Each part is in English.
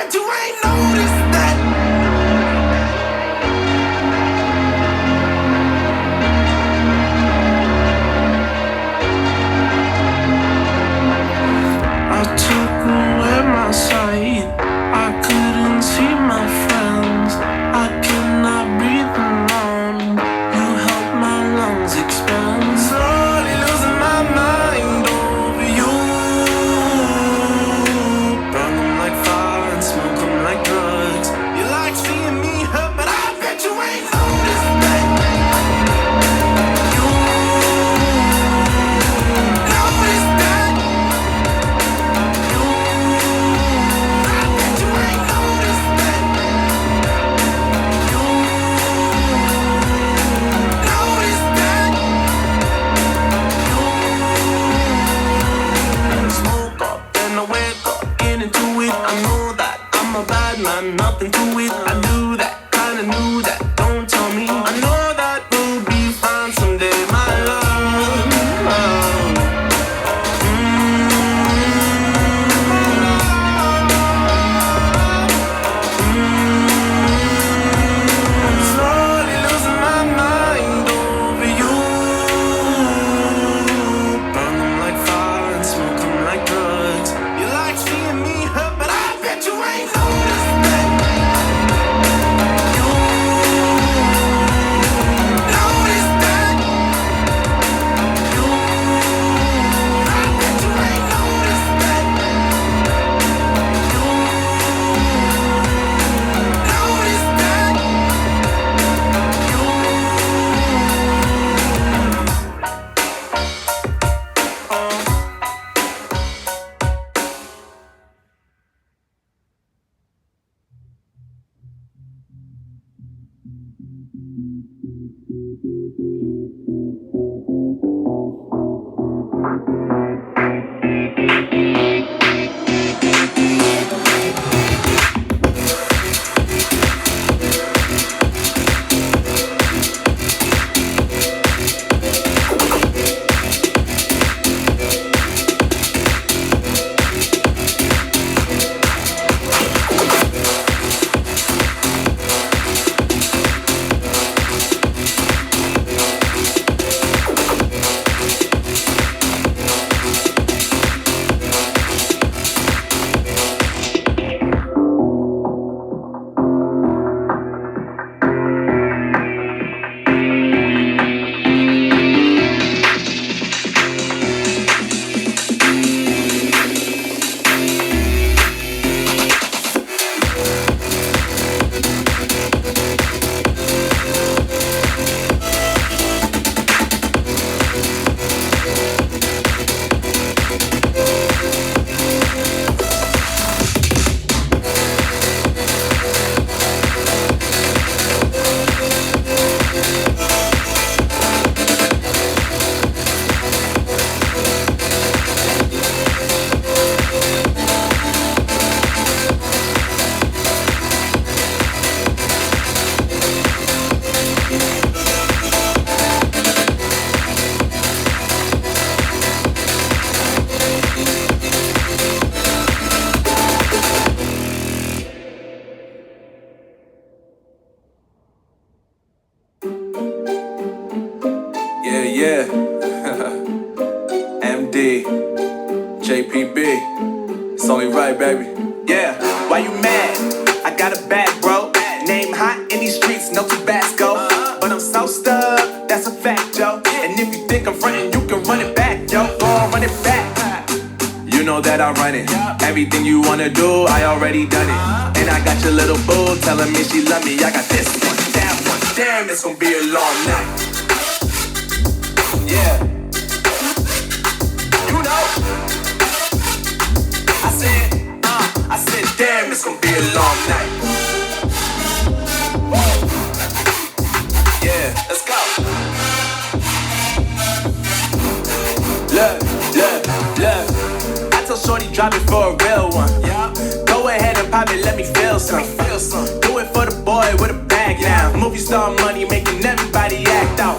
bet you ain't noticed that. I took away my sight. I couldn't see my friends. I cannot breathe alone. You helped my lungs expand. Slowly losing my mind over you. Burn them like fire and smoke them like drugs. You like seeing me hurt, but I bet you ain't noticed that. You noticed that. Nothing to it. I knew that, kinda knew that. Don't tell me. I know that we'll be fine someday, my love. Slowly losing my mind over you. Burn them like fire and smoke them like drugs. You like seeing me hurt, but I bet you ain't noticed that. Yeah, MD, JPB, it's only right, baby. Yeah, why you mad? I got a bag, bro. Name hot in these streets, no Tabasco. But I'm so stuck, that's a fact, yo. And if you think I'm frontin', you can run it back, yo. Go on, run it back. You know that I run it. Everything you wanna do, I already done it. And I got your little boo telling me she love me. I got this one, that one. Damn, it's gonna be a long night. Yeah. You know. I said, damn, it's gonna be a long night. Yeah, let's go. Look. I told Shorty drop it for a real one. Yeah. Go ahead and pop it, let me feel some. Do it for the boy with a bag now. Movie star money making everybody act out.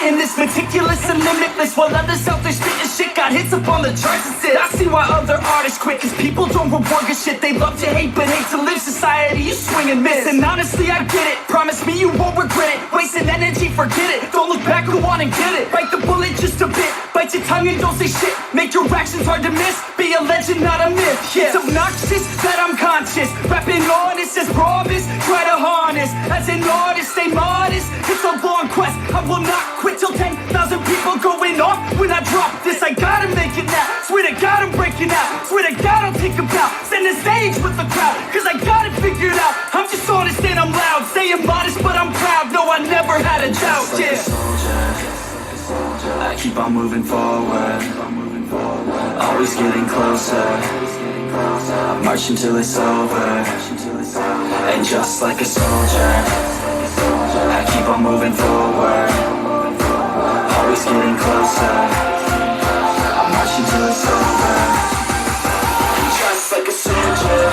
Spitting this meticulous and limitless, while others out there spitting shit got hits up on the charts and shit. I see why other artists quit, cause people don't reward good shit. They love to hate but hate to live. Society, you swing and miss. And honestly, I get it. Promise me you won't regret it. Wasting energy, forget it. Don't look back, go on and get it. Bite the bullet just a bit. Bite your tongue and don't say shit. Make your actions hard to miss. Be a legend, not a myth. Yeah. It's obnoxious that I'm conscious. Rapping honest as promise. Try to harness. As an artist, stay modest. It's a long quest. I will not quit till 10,000 people going off. When I drop this, I gotta make it now. Swear to God, I'm breaking out. Swear to God, I'll take a bow. Stand the stage with the crowd, cause I got it figured out. I'm just honest and I'm loud. Saying modest, but I'm proud. No, I never had a doubt. Just like a soldier, I keep on moving forward. Always getting closer. I march until it's over. And just like a soldier, I keep on moving forward. Always getting closer. I march until it's over. And just like a soldier,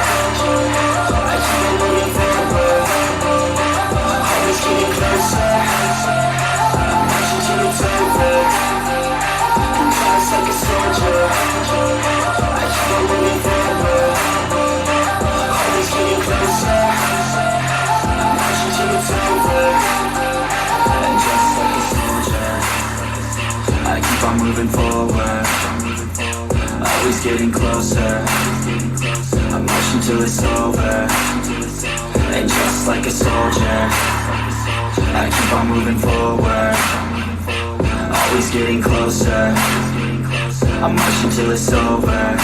I keep on moving forward. Always getting closer. I march until it's over. And just like a soldier, I keep on moving forward. Always getting closer. I march until it's over. And just like a soldier, I keep on moving forward. Always getting closer. I march until it's over. And just like a soldier, I keep on moving forward. Always getting closer. I march until it's over.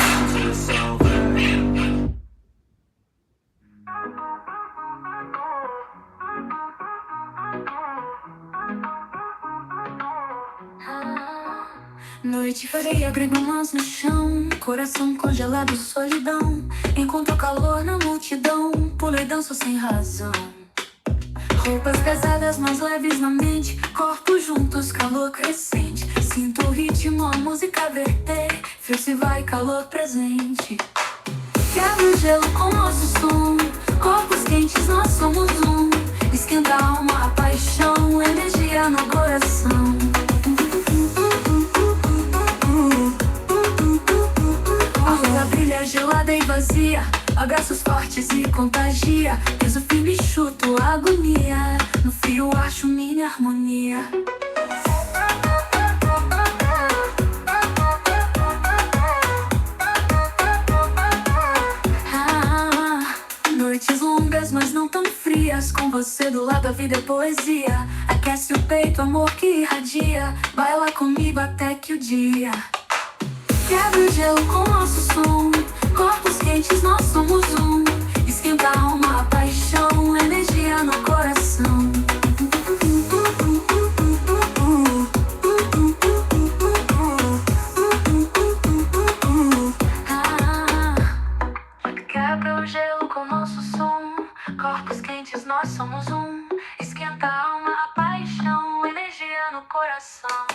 Noite fria, gregomãs no chão. Coração congelado, solidão. Encontro calor na multidão. Pulo e danço sem razão. Roupas pesadas, mas leves na mente. Corpos juntos, calor crescente. Sinto o ritmo, a música verter. Fio se vai, calor presente. Quebra o gelo com nosso som. Corpos quentes, nós somos um. Esquenta a alma, a paixão. Energia no coração. A rua brilha gelada e vazia. Abraços fortes e contagia. Peso firme, chuto a agonia. No fio acho minha harmonia. Noites longas, mas não tão frias. Com você do lado a vida é poesia. Aquece o peito, amor que irradia. Baila comigo até que o dia quebra o gelo com nosso som. Corpos quentes, nós somos um. Esquenta a alma, a paixão. Energia no coração. Quebra o gelo com nosso som. Corpos quentes, nós somos um. Esquenta a alma, a paixão. Energia no coração.